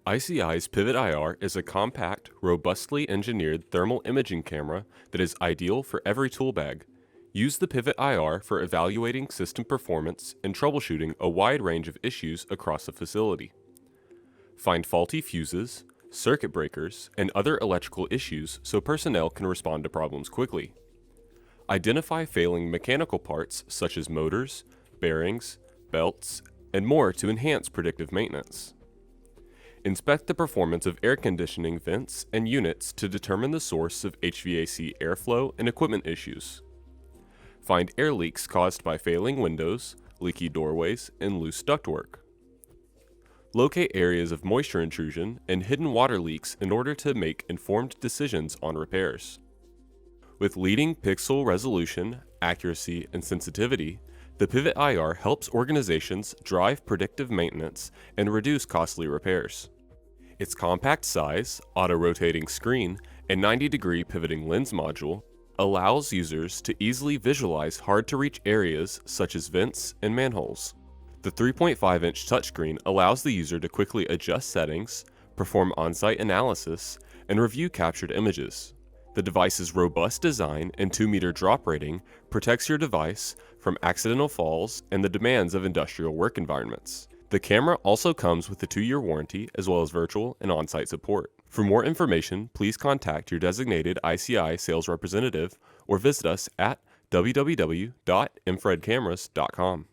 ICI's Pivot IR is a compact, robustly engineered thermal imaging camera that is ideal for every tool bag. Use the Pivot IR for evaluating system performance and troubleshooting a wide range of issues across a facility. Find faulty fuses, circuit breakers, and other electrical issues so personnel can respond to problems quickly. Identify failing mechanical parts such as motors, bearings, belts, and more to enhance predictive maintenance. Inspect the performance of air conditioning vents and units to determine the source of HVAC airflow and equipment issues. Find air leaks caused by failing windows, leaky doorways, and loose ductwork. Locate areas of moisture intrusion and hidden water leaks in order to make informed decisions on repairs. With leading pixel resolution, accuracy, and sensitivity, the Pivot IR helps organizations drive predictive maintenance and reduce costly repairs. Its compact size, auto-rotating screen, and 90-degree pivoting lens module allows users to easily visualize hard-to-reach areas such as vents and manholes. The 3.5-inch touchscreen allows the user to quickly adjust settings, perform on-site analysis, and review captured images. The device's robust design and 2-meter drop rating protects your device from accidental falls and the demands of industrial work environments. The camera also comes with a 2-year warranty as well as virtual and on-site support. For more information, please contact your designated ICI sales representative or visit us at www.infraredcameras.com.